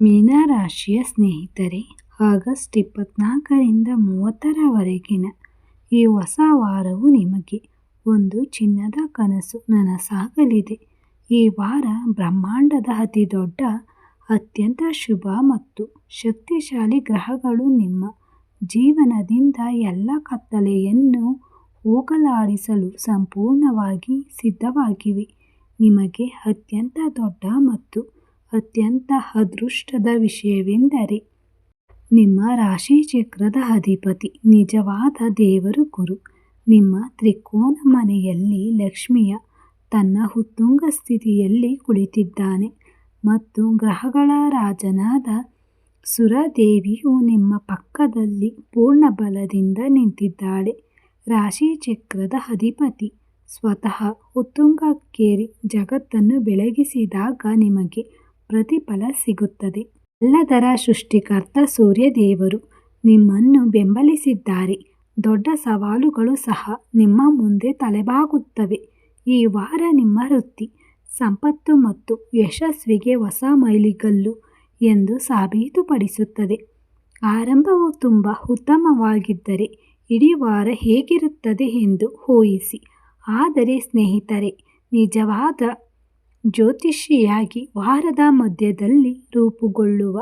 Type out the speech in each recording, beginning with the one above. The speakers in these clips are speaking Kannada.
ಮೀನರಾಶಿಯ ಸ್ನೇಹಿತರೆ, ಆಗಸ್ಟ್ 24ರಿಂದ 30ರವರೆಗಿನ ಈ ಹೊಸ ವಾರವು ನಿಮಗೆ ಒಂದು ಚಿನ್ನದ ಕನಸು ನನಸಾಗಲಿದೆ. ಈ ವಾರ ಬ್ರಹ್ಮಾಂಡದ ಅತಿ ದೊಡ್ಡ, ಅತ್ಯಂತ ಶುಭ ಮತ್ತು ಶಕ್ತಿಶಾಲಿ ಗ್ರಹಗಳು ನಿಮ್ಮ ಜೀವನದಿಂದ ಎಲ್ಲ ಕತ್ತಲೆಯನ್ನು ಹೋಗಲಾಡಿಸಲು ಸಂಪೂರ್ಣವಾಗಿ ಸಿದ್ಧವಾಗಿವೆ. ನಿಮಗೆ ಅತ್ಯಂತ ದೊಡ್ಡ ಮತ್ತು ಅತ್ಯಂತ ಅದೃಷ್ಟದ ವಿಷಯವೆಂದರೆ, ನಿಮ್ಮ ರಾಶಿಚಕ್ರದ ಅಧಿಪತಿ ನಿಜವಾದ ದೇವರು ಗುರು ನಿಮ್ಮ ತ್ರಿಕೋನ ಮನೆಯಲ್ಲಿ ಲಕ್ಷ್ಮಿಯ ತನ್ನ ಉತ್ತುಂಗ ಸ್ಥಿತಿಯಲ್ಲಿ ಕುಳಿತಿದ್ದಾನೆ ಮತ್ತು ಗ್ರಹಗಳ ರಾಜನಾದ ಸುರದೇವಿಯು ನಿಮ್ಮ ಪಕ್ಕದಲ್ಲಿ ಪೂರ್ಣ ಬಲದಿಂದ ನಿಂತಿದ್ದಾಳೆ. ರಾಶಿಚಕ್ರದ ಅಧಿಪತಿ ಸ್ವತಃ ಉತ್ತುಂಗಕ್ಕೇರಿ ಜಗತ್ತನ್ನು ಬೆಳಗಿಸಿದಾಗ ನಿಮಗೆ ಪ್ರತಿಫಲ ಸಿಗುತ್ತದೆ. ಎಲ್ಲದರ ಸೃಷ್ಟಿಕರ್ತ ಸೂರ್ಯದೇವರು ನಿಮ್ಮನ್ನು ಬೆಂಬಲಿಸಿದ್ದಾರೆ. ದೊಡ್ಡ ಸವಾಲುಗಳು ಸಹ ನಿಮ್ಮ ಮುಂದೆ ತಲೆಬಾಗುತ್ತವೆ. ಈ ವಾರ ನಿಮ್ಮ ವೃತ್ತಿ, ಸಂಪತ್ತು ಮತ್ತು ಯಶಸ್ಸಿಗೆ ಹೊಸ ಮೈಲಿಗಲ್ಲು ಎಂದು ಸಾಬೀತುಪಡಿಸುತ್ತದೆ. ಆರಂಭವು ತುಂಬ ಉತ್ತಮವಾಗಿದ್ದರೆ ಇಡೀ ವಾರ ಹೇಗಿರುತ್ತದೆ ಎಂದು ಊಹಿಸಿ. ಆದರೆ ಸ್ನೇಹಿತರೆ, ನಿಜವಾದ ಜ್ಯೋತಿಷಿಯಾಗಿ ವಾರದ ಮಧ್ಯದಲ್ಲಿ ರೂಪುಗೊಳ್ಳುವ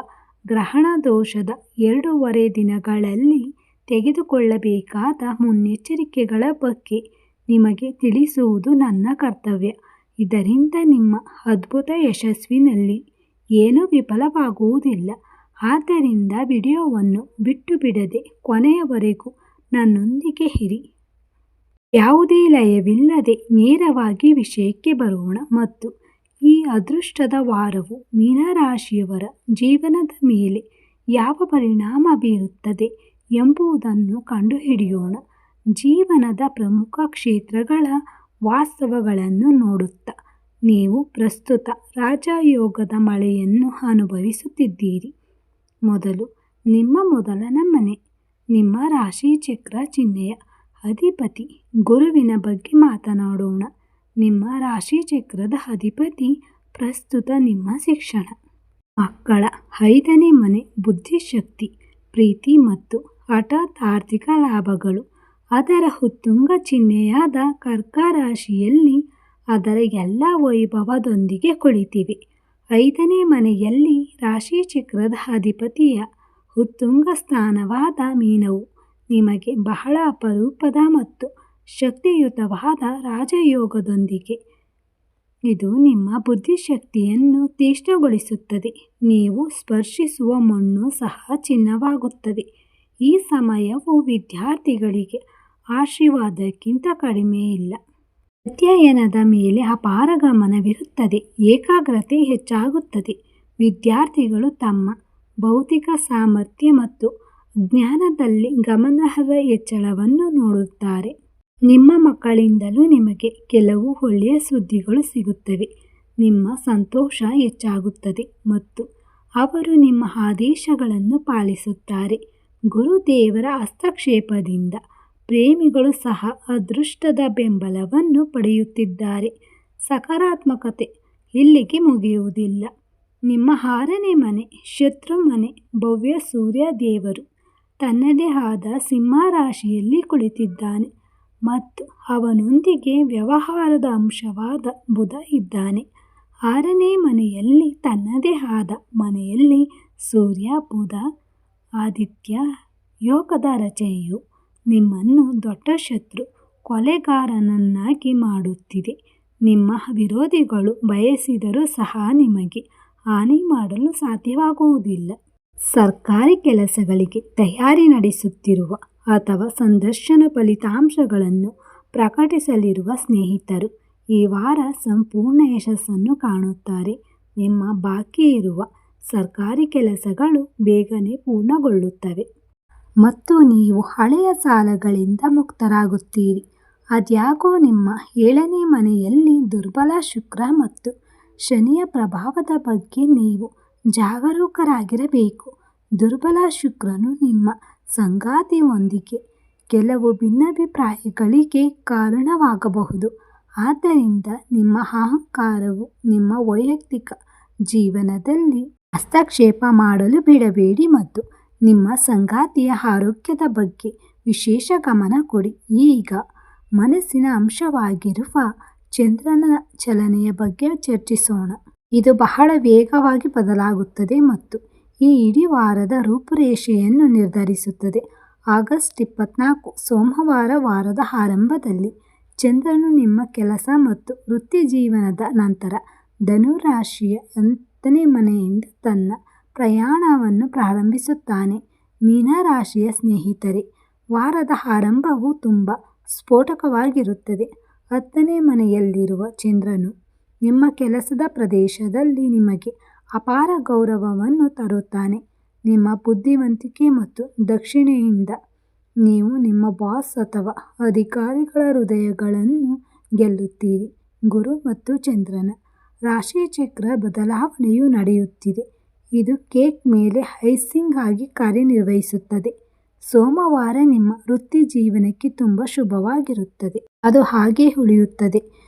ಗ್ರಹಣ ದೋಷದ 2.5 ದಿನಗಳಲ್ಲಿ ತೆಗೆದುಕೊಳ್ಳಬೇಕಾದ ಮುನ್ನೆಚ್ಚರಿಕೆಗಳ ಬಗ್ಗೆ ನಿಮಗೆ ತಿಳಿಸುವುದು ನನ್ನ ಕರ್ತವ್ಯ. ಇದರಿಂದ ನಿಮ್ಮ ಅದ್ಭುತ ಯಶಸ್ಸಿನಲ್ಲಿ ಏನೂ ವಿಫಲವಾಗುವುದಿಲ್ಲ. ಆದ್ದರಿಂದ ವಿಡಿಯೋವನ್ನು ಬಿಟ್ಟು ಬಿಡದೆ ಕೊನೆಯವರೆಗೂ ನನ್ನೊಂದಿಗೆ ಇರಿ. ಯಾವುದೇ ಲಯವಿಲ್ಲದೆ ನೇರವಾಗಿ ವಿಷಯಕ್ಕೆ ಬರೋಣ ಮತ್ತು ಈ ಅದೃಷ್ಟದ ವಾರವು ಮೀನರಾಶಿಯವರ ಜೀವನದ ಮೇಲೆ ಯಾವ ಪರಿಣಾಮ ಬೀರುತ್ತದೆ ಎಂಬುದನ್ನು ಕಂಡುಹಿಡಿಯೋಣ. ಜೀವನದ ಪ್ರಮುಖ ಕ್ಷೇತ್ರಗಳ ವಾಸ್ತವಗಳನ್ನು ನೋಡುತ್ತಾ ನೀವು ಪ್ರಸ್ತುತ ರಾಜಯೋಗದ ಮಳೆಯನ್ನು ಅನುಭವಿಸುತ್ತಿದ್ದೀರಿ. ಮೊದಲು ನಿಮ್ಮ ಮೊದಲನೇ ಮನೆ, ನಿಮ್ಮ ರಾಶಿಚಕ್ರ ಚಿಹ್ನೆಯ ಅಧಿಪತಿ ಗುರುವಿನ ಬಗ್ಗೆ ಮಾತನಾಡೋಣ. ನಿಮ್ಮ ರಾಶಿಚಕ್ರದ ಅಧಿಪತಿ ಪ್ರಸ್ತುತ ನಿಮ್ಮ ಶಿಕ್ಷಣ, ಮಕ್ಕಳ 5ನೇ ಮನೆ, ಬುದ್ಧಿಶಕ್ತಿ, ಪ್ರೀತಿ ಮತ್ತು ಹಠಾತ್ ಆರ್ಥಿಕ ಲಾಭಗಳು ಅದರ ಉತ್ತುಂಗ ಚಿಹ್ನೆಯಾದ ಕರ್ಕ ರಾಶಿಯಲ್ಲಿ ಅದರ ಎಲ್ಲ ವೈಭವದೊಂದಿಗೆ ಕುಳಿತಿವೆ. 5ನೇ ಮನೆಯಲ್ಲಿ ರಾಶಿಚಕ್ರದ ಅಧಿಪತಿಯ ಉತ್ತುಂಗ ಸ್ಥಾನವಾದ ಮೀನವು ನಿಮಗೆ ಬಹಳ ಅಪರೂಪದ ಮತ್ತು ಶಕ್ತಿಯುತವಾದ ರಾಜಯೋಗದೊಂದಿಗೆ. ಇದು ನಿಮ್ಮ ಬುದ್ಧಿಶಕ್ತಿಯನ್ನು ತೀಕ್ಷ್ಣಗೊಳಿಸುತ್ತದೆ. ನೀವು ಸ್ಪರ್ಶಿಸುವ ಮಣ್ಣು ಸಹ ಚಿನ್ನವಾಗುತ್ತದೆ. ಈ ಸಮಯವು ವಿದ್ಯಾರ್ಥಿಗಳಿಗೆ ಆಶೀರ್ವಾದಕ್ಕಿಂತ ಕಡಿಮೆಯಿಲ್ಲ. ಅಧ್ಯಯನದ ಮೇಲೆ ಅಪಾರ ಗಮನವಿರುತ್ತದೆ. ಏಕಾಗ್ರತೆ ಹೆಚ್ಚಾಗುತ್ತದೆ. ವಿದ್ಯಾರ್ಥಿಗಳು ತಮ್ಮ ಬೌದ್ಧಿಕ ಸಾಮರ್ಥ್ಯ ಮತ್ತು ಜ್ಞಾನದಲ್ಲಿ ಗಮನಾರ್ಹ ಹೆಚ್ಚಳವನ್ನು ನೋಡುತ್ತಾರೆ. ನಿಮ್ಮ ಮಕ್ಕಳಿಂದಲೂ ನಿಮಗೆ ಕೆಲವು ಒಳ್ಳೆಯ ಸುದ್ದಿಗಳು ಸಿಗುತ್ತವೆ. ನಿಮ್ಮ ಸಂತೋಷ ಹೆಚ್ಚಾಗುತ್ತದೆ ಮತ್ತು ಅವರು ನಿಮ್ಮ ಆದೇಶಗಳನ್ನು ಪಾಲಿಸುತ್ತಾರೆ. ಗುರುದೇವರ ಹಸ್ತಕ್ಷೇಪದಿಂದ ಪ್ರೇಮಿಗಳು ಸಹ ಅದೃಷ್ಟದ ಬೆಂಬಲವನ್ನು ಪಡೆಯುತ್ತಿದ್ದಾರೆ. ಸಕಾರಾತ್ಮಕತೆ ಇಲ್ಲಿಗೆ ಮುಗಿಯುವುದಿಲ್ಲ. ನಿಮ್ಮ 6ನೇ ಮನೆ, ಶತ್ರು ಮನೆ, ಭವ್ಯ ಸೂರ್ಯ ದೇವರು ತನ್ನದೇ ಆದ ಸಿಂಹ ರಾಶಿಯಲ್ಲಿ ಕುಳಿತಿದ್ದಾನೆ ಮತ್ತು ಅವನೊಂದಿಗೆ ವ್ಯವಹಾರದ ಅಂಶವಾದ ಬುಧ ಇದ್ದಾನೆ. 6ನೇ ಮನೆಯಲ್ಲಿ ತನ್ನದೇ ಆದ ಮನೆಯಲ್ಲಿ ಸೂರ್ಯ ಬುಧ ಆದಿತ್ಯ ಯೋಗದ ರಚನೆಯು ನಿಮ್ಮನ್ನು ದೊಡ್ಡ ಶತ್ರು ಕೊಲೆಗಾರನನ್ನಾಗಿ ಮಾಡುತ್ತಿದೆ. ನಿಮ್ಮ ವಿರೋಧಿಗಳು ಬಯಸಿದರೂ ಸಹ ನಿಮಗೆ ಹಾನಿ ಮಾಡಲು ಸಾಧ್ಯವಾಗುವುದಿಲ್ಲ. ಸರ್ಕಾರಿ ಕೆಲಸಗಳಿಗೆ ತಯಾರಿ ನಡೆಸುತ್ತಿರುವ ಅಥವಾ ಸಂದರ್ಶನ ಫಲಿತಾಂಶಗಳನ್ನು ಪ್ರಕಟಿಸಲಿರುವ ಸ್ನೇಹಿತರು ಈ ವಾರ ಸಂಪೂರ್ಣ ಯಶಸ್ಸನ್ನು ಕಾಣುತ್ತಾರೆ. ನಿಮ್ಮ ಬಾಕಿ ಇರುವ ಸರ್ಕಾರಿ ಕೆಲಸಗಳು ಬೇಗನೆ ಪೂರ್ಣಗೊಳ್ಳುತ್ತವೆ ಮತ್ತು ನೀವು ಹಳೆಯ ಸಾಲಗಳಿಂದ ಮುಕ್ತರಾಗುತ್ತೀರಿ. ಆದಾಗ್ಯೂ ನಿಮ್ಮ 7ನೇ ಮನೆಯಲ್ಲಿ ದುರ್ಬಲ ಶುಕ್ರ ಮತ್ತು ಶನಿಯ ಪ್ರಭಾವದ ಬಗ್ಗೆ ನೀವು ಜಾಗರೂಕರಾಗಿರಬೇಕು. ದುರ್ಬಲ ಶುಕ್ರನು ನಿಮ್ಮ ಸಂಗಾತಿಯೊಂದಿಗೆ ಕೆಲವು ಭಿನ್ನಾಭಿಪ್ರಾಯಗಳಿಗೆ ಕಾರಣವಾಗಬಹುದು. ಆದ್ದರಿಂದ ನಿಮ್ಮ ಅಹಂಕಾರವು ನಿಮ್ಮ ವೈಯಕ್ತಿಕ ಜೀವನದಲ್ಲಿ ಹಸ್ತಕ್ಷೇಪ ಮಾಡಲು ಬಿಡಬೇಡಿ ಮತ್ತು ನಿಮ್ಮ ಸಂಗಾತಿಯ ಆರೋಗ್ಯದ ಬಗ್ಗೆ ವಿಶೇಷ ಗಮನ ಕೊಡಿ. ಈಗ ಮನಸ್ಸಿನ ಅಂಶವಾಗಿರುವ ಚಂದ್ರನ ಚಲನೆಯ ಬಗ್ಗೆ ಚರ್ಚಿಸೋಣ. ಇದು ಬಹಳ ವೇಗವಾಗಿ ಬದಲಾಗುತ್ತದೆ ಮತ್ತು ಈ ಇಡೀ ವಾರದ ರೂಪುರೇಷೆಯನ್ನು ನಿರ್ಧರಿಸುತ್ತದೆ. ಆಗಸ್ಟ್ 24 ಸೋಮವಾರ ವಾರದ ಆರಂಭದಲ್ಲಿ ಚಂದ್ರನು ನಿಮ್ಮ ಕೆಲಸ ಮತ್ತು ವೃತ್ತಿಜೀವನದ ನಂತರ ಧನು ರಾಶಿಯ 8ನೇ ಮನೆಯಿಂದ ತನ್ನ ಪ್ರಯಾಣವನ್ನು ಪ್ರಾರಂಭಿಸುತ್ತಾನೆ. ಮೀನರಾಶಿಯ ಸ್ನೇಹಿತರೆ, ವಾರದ ಆರಂಭವು ತುಂಬ ಸ್ಫೋಟಕವಾಗಿರುತ್ತದೆ. 10ನೇ ಮನೆಯಲ್ಲಿರುವ ಚಂದ್ರನು ನಿಮ್ಮ ಕೆಲಸದ ಪ್ರದೇಶದಲ್ಲಿ ನಿಮಗೆ ಅಪಾರ ಗೌರವವನ್ನು ತರುತ್ತಾನೆ. ನಿಮ್ಮ ಬುದ್ಧಿವಂತಿಕೆ ಮತ್ತು ದಕ್ಷಿಣೆಯಿಂದ ನೀವು ನಿಮ್ಮ ಬಾಸ್ ಅಥವಾ ಅಧಿಕಾರಿಗಳ ಹೃದಯಗಳನ್ನು ಗೆಲ್ಲುತ್ತೀರಿ. ಗುರು ಮತ್ತು ಚಂದ್ರನ ರಾಶಿಚಕ್ರ ಬದಲಾವಣೆಯು ನಡೆಯುತ್ತಿದೆ. ಇದು ಕೇಕ್ ಮೇಲೆ ಐಸಿಂಗ್ ಆಗಿ ಕಾರ್ಯನಿರ್ವಹಿಸುತ್ತದೆ. ಸೋಮವಾರ ನಿಮ್ಮ ವೃತ್ತಿ ಜೀವನಕ್ಕೆ ತುಂಬ ಶುಭವಾಗಿರುತ್ತದೆ. ಅದು ಹಾಗೆ ಉಳಿಯುತ್ತದೆ.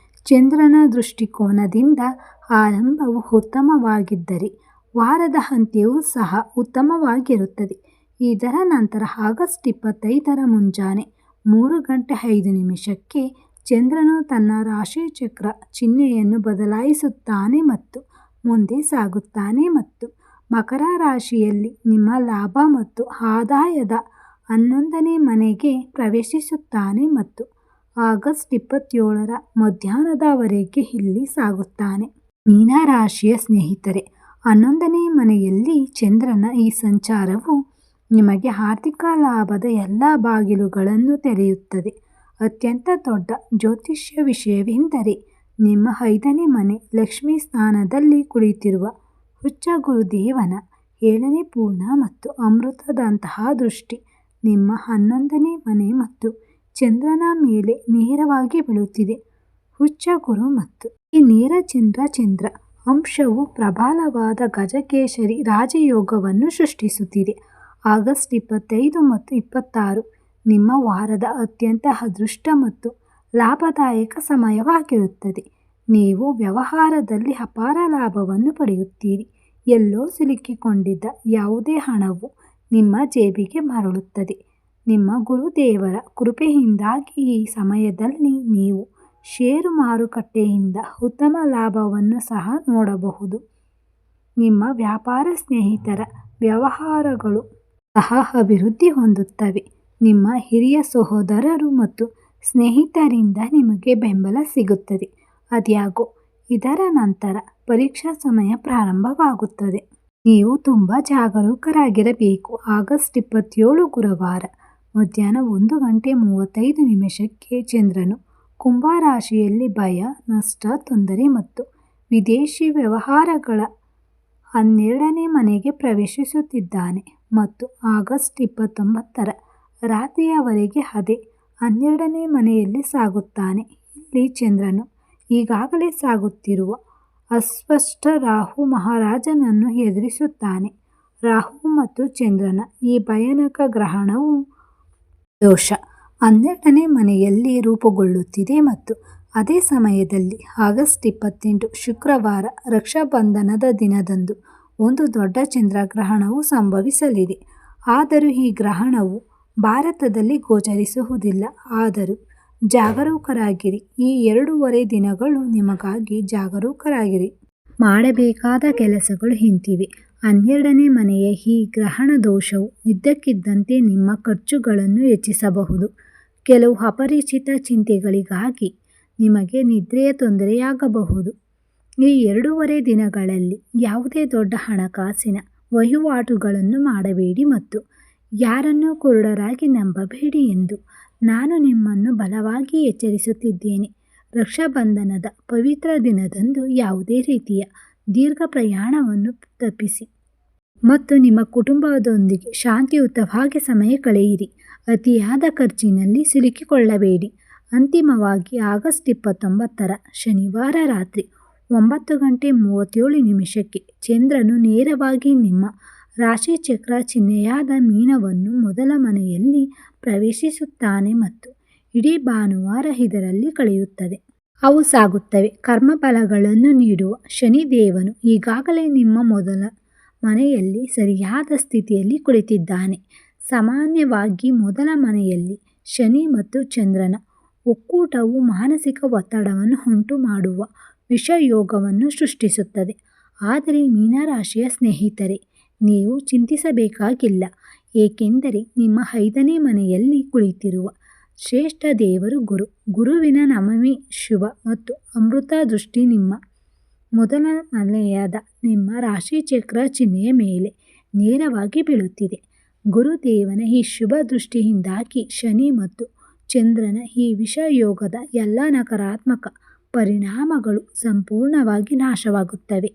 ಚಂದ್ರನ ದೃಷ್ಟಿಕೋನದಿಂದ ಆರಂಭವು ಉತ್ತಮವಾಗಿದ್ದರೆ ವಾರದ ಅಂತ್ಯವೂ ಸಹ ಉತ್ತಮವಾಗಿರುತ್ತದೆ. ಇದರ ನಂತರ ಆಗಸ್ಟ್ 25ರ ಮುಂಜಾನೆ 3:05 ಚಂದ್ರನು ತನ್ನ ರಾಶಿಚಕ್ರ ಚಿಹ್ನೆಯನ್ನು ಬದಲಾಯಿಸುತ್ತಾನೆ ಮತ್ತು ಮುಂದೆ ಸಾಗುತ್ತಾನೆ ಮತ್ತು ಮಕರ ರಾಶಿಯಲ್ಲಿ ನಿಮ್ಮ ಲಾಭ ಮತ್ತು ಆದಾಯದ 11ನೇ ಮನೆಗೆ ಪ್ರವೇಶಿಸುತ್ತಾನೆ ಮತ್ತು ಆಗಸ್ಟ್ 27ರ ಮಧ್ಯಾಹ್ನದವರೆಗೆ ಇಲ್ಲಿ ಸಾಗುತ್ತಾನೆ. ಮೀನರಾಶಿಯ ಸ್ನೇಹಿತರೆ, 11ನೇ ಮನೆಯಲ್ಲಿ ಚಂದ್ರನ ಈ ಸಂಚಾರವು ನಿಮಗೆ ಆರ್ಥಿಕ ಲಾಭದ ಎಲ್ಲ ಬಾಗಿಲುಗಳನ್ನು ತೆರೆಯುತ್ತದೆ. ಅತ್ಯಂತ ದೊಡ್ಡ ಜ್ಯೋತಿಷ್ಯ ವಿಷಯವೆಂದರೆ ನಿಮ್ಮ 5ನೇ ಮನೆ ಲಕ್ಷ್ಮೀ ಸ್ಥಾನದಲ್ಲಿ ಕುಳಿತಿರುವ ಉಚ್ಚ ಗುರುದೇವನ 7ನೇ ಪೂರ್ಣ ಮತ್ತು ಅಮೃತದಂತಹ ದೃಷ್ಟಿ ನಿಮ್ಮ 11ನೇ ಮನೆ ಮತ್ತು ಚಂದ್ರನ ಮೇಲೆ ನೇರವಾಗಿ ಬೀಳುತ್ತಿದೆ. ಉಚ್ಚ ಗುರು ಮತ್ತು ಈ ನೇರ ಚಂದ್ರ ಅಂಶವು ಪ್ರಬಲವಾದ ಗಜಕೇಸರಿ ರಾಜಯೋಗವನ್ನು ಸೃಷ್ಟಿಸುತ್ತಿದೆ. ಆಗಸ್ಟ್ 25 ಮತ್ತು 26 ನಿಮ್ಮ ವಾರದ ಅತ್ಯಂತ ಅದೃಷ್ಟ ಮತ್ತು ಲಾಭದಾಯಕ ಸಮಯವಾಗಿರುತ್ತದೆ. ನೀವು ವ್ಯವಹಾರದಲ್ಲಿ ಅಪಾರ ಲಾಭವನ್ನು ಪಡೆಯುತ್ತೀರಿ. ಎಲ್ಲೋ ಸಿಲುಕಿಕೊಂಡಿದ್ದ ಯಾವುದೇ ಹಣವು ನಿಮ್ಮ ಜೇಬಿಗೆ ಮರಳುತ್ತದೆ. ನಿಮ್ಮ ಗುರುದೇವರ ಕೃಪೆಯಿಂದಾಗಿ ಈ ಸಮಯದಲ್ಲಿ ನೀವು ಷೇರು ಮಾರುಕಟ್ಟೆಯಿಂದ ಉತ್ತಮ ಲಾಭವನ್ನು ಸಹ ನೋಡಬಹುದು. ನಿಮ್ಮ ವ್ಯಾಪಾರ ಸ್ನೇಹಿತರ ವ್ಯವಹಾರಗಳು ಸಹ ಅಭಿವೃದ್ಧಿ ಹೊಂದುತ್ತವೆ. ನಿಮ್ಮ ಹಿರಿಯ ಸಹೋದರರು ಮತ್ತು ಸ್ನೇಹಿತರಿಂದ ನಿಮಗೆ ಬೆಂಬಲ ಸಿಗುತ್ತದೆ. ಆದಾಗ್ಯೂ ಇದರ ನಂತರ ಪರೀಕ್ಷಾ ಸಮಯ ಪ್ರಾರಂಭವಾಗುತ್ತದೆ. ನೀವು ತುಂಬ ಜಾಗರೂಕರಾಗಿರಬೇಕು. ಆಗಸ್ಟ್ 27 ಗುರುವಾರ ಮಧ್ಯಾಹ್ನ 1:35 ಚಂದ್ರನು ಕುಂಭ ರಾಶಿಯಲ್ಲಿ ಭಯ, ನಷ್ಟ, ತೊಂದರೆ ಮತ್ತು ವಿದೇಶಿ ವ್ಯವಹಾರಗಳ 12ನೇ ಮನೆಗೆ ಪ್ರವೇಶಿಸುತ್ತಿದ್ದಾನೆ ಮತ್ತು ಆಗಸ್ಟ್ 29ರ ರಾತ್ರಿಯವರೆಗೆ ಅದೇ 12ನೇ ಮನೆಯಲ್ಲಿ ಸಾಗುತ್ತಾನೆ. ಇಲ್ಲಿ ಚಂದ್ರನು ಈಗಾಗಲೇ ಸಾಗುತ್ತಿರುವ ಅಸ್ಪಷ್ಟ ರಾಹು ಮಹಾರಾಜನನ್ನು ಎದುರಿಸುತ್ತಾನೆ. ರಾಹು ಮತ್ತು ಚಂದ್ರನ ಈ ಭಯಾನಕ ಗ್ರಹಣವು ದೋಷ 12ನೇ ಮನೆಯಲ್ಲಿ ರೂಪುಗೊಳ್ಳುತ್ತಿದೆ ಮತ್ತು ಅದೇ ಸಮಯದಲ್ಲಿ ಆಗಸ್ಟ್ 28 ಶುಕ್ರವಾರ ರಕ್ಷಾಬಂಧನದ ದಿನದಂದು ಒಂದು ದೊಡ್ಡ ಚಂದ್ರಗ್ರಹಣವು ಸಂಭವಿಸಲಿದೆ. ಆದರೂ ಈ ಗ್ರಹಣವು ಭಾರತದಲ್ಲಿ ಗೋಚರಿಸುವುದಿಲ್ಲ. ಆದರೂ ಜಾಗರೂಕರಾಗಿರಿ. ಈ 2.5 ದಿನಗಳು ನಿಮಗಾಗಿ ಜಾಗರೂಕರಾಗಿರಿ. ಮಾಡಬೇಕಾದ ಕೆಲಸಗಳು ಇಂತಿವೆ. 12ನೇ ಮನೆಯ ಈ ಗ್ರಹಣ ದೋಷವು ಇದ್ದಕ್ಕಿದ್ದಂತೆ ನಿಮ್ಮ ಖರ್ಚುಗಳನ್ನು ಹೆಚ್ಚಿಸಬಹುದು. ಕೆಲವು ಅಪರಿಚಿತ ಚಿಂತೆಗಳಿಗಾಗಿ ನಿಮಗೆ ನಿದ್ರೆಯ ತೊಂದರೆಯಾಗಬಹುದು. ಈ 2.5 ದಿನಗಳಲ್ಲಿ ಯಾವುದೇ ದೊಡ್ಡ ಹಣಕಾಸಿನ ವಹಿವಾಟುಗಳನ್ನು ಮಾಡಬೇಡಿ ಮತ್ತು ಯಾರನ್ನೂ ಕುರುಡರಾಗಿ ನಂಬಬೇಡಿ ಎಂದು ನಾನು ನಿಮ್ಮನ್ನು ಬಲವಾಗಿ ಎಚ್ಚರಿಸುತ್ತಿದ್ದೇನೆ. ರಕ್ಷಾಬಂಧನದ ಪವಿತ್ರ ದಿನದಂದು ಯಾವುದೇ ರೀತಿಯ ದೀರ್ಘ ಪ್ರಯಾಣವನ್ನು ತಪ್ಪಿಸಿ ಮತ್ತು ನಿಮ್ಮ ಕುಟುಂಬದೊಂದಿಗೆ ಶಾಂತಿಯುತವಾಗಿ ಸಮಯ ಕಳೆಯಿರಿ. ಅತಿಯಾದ ಖರ್ಚಿನಲ್ಲಿ ಸಿಲುಕಿಕೊಳ್ಳಬೇಡಿ. ಅಂತಿಮವಾಗಿ ಆಗಸ್ಟ್ 29ರ ಶನಿವಾರ ರಾತ್ರಿ 9:37 ಚಂದ್ರನು ನೇರವಾಗಿ ನಿಮ್ಮ ರಾಶಿಚಕ್ರ ಚಿಹ್ನೆಯಾದ ಮೀನವನ್ನು ಮೊದಲ ಮನೆಯಲ್ಲಿ ಪ್ರವೇಶಿಸುತ್ತಾನೆ ಮತ್ತು ಇಡೀ ಭಾನುವಾರ ಇದರಲ್ಲಿ ಕಳೆಯುತ್ತದೆ. ಅವು ಸಾಗುತ್ತವೆ. ಕರ್ಮಫಲಗಳನ್ನು ನೀಡುವ ಶನಿದೇವನು ಈಗಾಗಲೇ ನಿಮ್ಮ ಮನೆಯಲ್ಲಿ ಸರಿಯಾದ ಸ್ಥಿತಿಯಲ್ಲಿ ಕುಳಿತಿದ್ದಾನೆ. ಸಾಮಾನ್ಯವಾಗಿ ಮೊದಲ ಮನೆಯಲ್ಲಿ ಶನಿ ಮತ್ತು ಚಂದ್ರನ ಒಕ್ಕೂಟವು ಮಾನಸಿಕ ಒತ್ತಡವನ್ನು ಉಂಟು ಮಾಡುವ ವಿಷಯೋಗವನ್ನು ಸೃಷ್ಟಿಸುತ್ತದೆ. ಆದರೆ ಮೀನರಾಶಿಯ ಸ್ನೇಹಿತರೆ, ನೀವು ಚಿಂತಿಸಬೇಕಾಗಿಲ್ಲ. ಏಕೆಂದರೆ ನಿಮ್ಮ 5ನೇ ಮನೆಯಲ್ಲಿ ಕುಳಿತಿರುವ ಶ್ರೇಷ್ಠ ದೇವರು ಗುರುವಿನ ನವಮಿ ಶುಭ ಮತ್ತು ಅಮೃತ ದೃಷ್ಟಿ ನಿಮ್ಮ ಮೊದಲ ಮನೆಯಾದ ನಿಮ್ಮ ರಾಶಿಚಕ್ರ ಚಿಹ್ನೆಯ ಮೇಲೆ ನೇರವಾಗಿ ಬೀಳುತ್ತಿದೆ. ಗುರುದೇವನ ಈ ಶುಭ ದೃಷ್ಟಿಯಿಂದಾಗಿ ಶನಿ ಮತ್ತು ಚಂದ್ರನ ಈ ವಿಷಯೋಗದ ಎಲ್ಲ ನಕಾರಾತ್ಮಕ ಪರಿಣಾಮಗಳು ಸಂಪೂರ್ಣವಾಗಿ ನಾಶವಾಗುತ್ತವೆ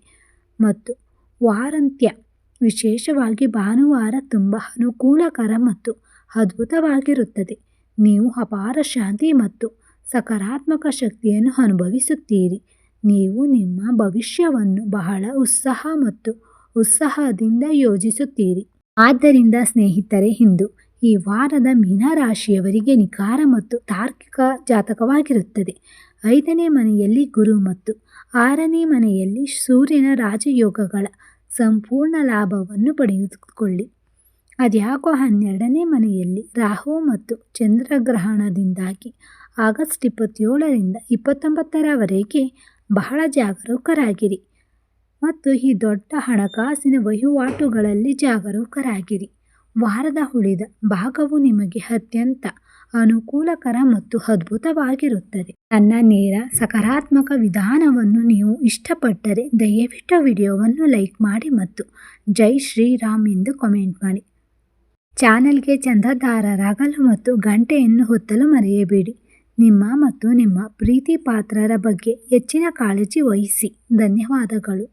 ಮತ್ತು ವಾರಾಂತ್ಯ, ವಿಶೇಷವಾಗಿ ಭಾನುವಾರ ತುಂಬ ಅನುಕೂಲಕರ ಮತ್ತು ಅದ್ಭುತವಾಗಿರುತ್ತದೆ. ನೀವು ಅಪಾರ ಶಾಂತಿ ಮತ್ತು ಸಕಾರಾತ್ಮಕ ಶಕ್ತಿಯನ್ನು ಅನುಭವಿಸುತ್ತೀರಿ. ನೀವು ನಿಮ್ಮ ಭವಿಷ್ಯವನ್ನು ಬಹಳ ಉತ್ಸಾಹ ಮತ್ತು ಉತ್ಸಾಹದಿಂದ ಯೋಜಿಸುತ್ತೀರಿ. ಆದ್ದರಿಂದ ಸ್ನೇಹಿತರೆ, ಇಂದು ಈ ವಾರದ ಮೀನರಾಶಿಯವರಿಗೆ ನಿಖರ ಮತ್ತು ತಾರ್ಕಿಕ ಜಾತಕವಾಗಿರುತ್ತದೆ. 5ನೇ ಮನೆಯಲ್ಲಿ ಗುರು ಮತ್ತು 6ನೇ ಮನೆಯಲ್ಲಿ ಸೂರ್ಯನ ರಾಜಯೋಗಗಳ ಸಂಪೂರ್ಣ ಲಾಭವನ್ನು ಪಡೆದುಕೊಳ್ಳಿ. ಅದ್ಯಾಕೋ 12ನೇ ಮನೆಯಲ್ಲಿ ರಾಹು ಮತ್ತು ಚಂದ್ರಗ್ರಹಣದಿಂದಾಗಿ ಆಗಸ್ಟ್ 27ರಿಂದ 29ರವರೆಗೆ ಬಹಳ ಜಾಗರೂಕರಾಗಿರಿ ಮತ್ತು ಈ ದೊಡ್ಡ ಹಣಕಾಸಿನ ವಹಿವಾಟುಗಳಲ್ಲಿ ಜಾಗರೂಕರಾಗಿರಿ. ವಾರದ ಉಳಿದ ಭಾಗವು ನಿಮಗೆ ಅತ್ಯಂತ ಅನುಕೂಲಕರ ಮತ್ತು ಅದ್ಭುತವಾಗಿರುತ್ತದೆ. ನನ್ನ ನೇರ ಸಕಾರಾತ್ಮಕ ವಿಧಾನವನ್ನು ನೀವು ಇಷ್ಟಪಟ್ಟರೆ ದಯವಿಟ್ಟು ವಿಡಿಯೋವನ್ನು ಲೈಕ್ ಮಾಡಿ ಮತ್ತು ಜೈ ಶ್ರೀರಾಮ್ ಎಂದು ಕಾಮೆಂಟ್ ಮಾಡಿ. ಚಾನೆಲ್ಗೆ ಚಂದಾದಾರರಾಗಲು ಮತ್ತು ಗಂಟೆಯನ್ನು ಒತ್ತಲು ಮರೆಯಬೇಡಿ. ನಿಮ್ಮ ಮತ್ತು ನಿಮ್ಮ ಪ್ರೀತಿ ಪಾತ್ರರ ಬಗ್ಗೆ ಹೆಚ್ಚಿನ ಕಾಳಜಿ ವಹಿಸಿ. ಧನ್ಯವಾದಗಳು.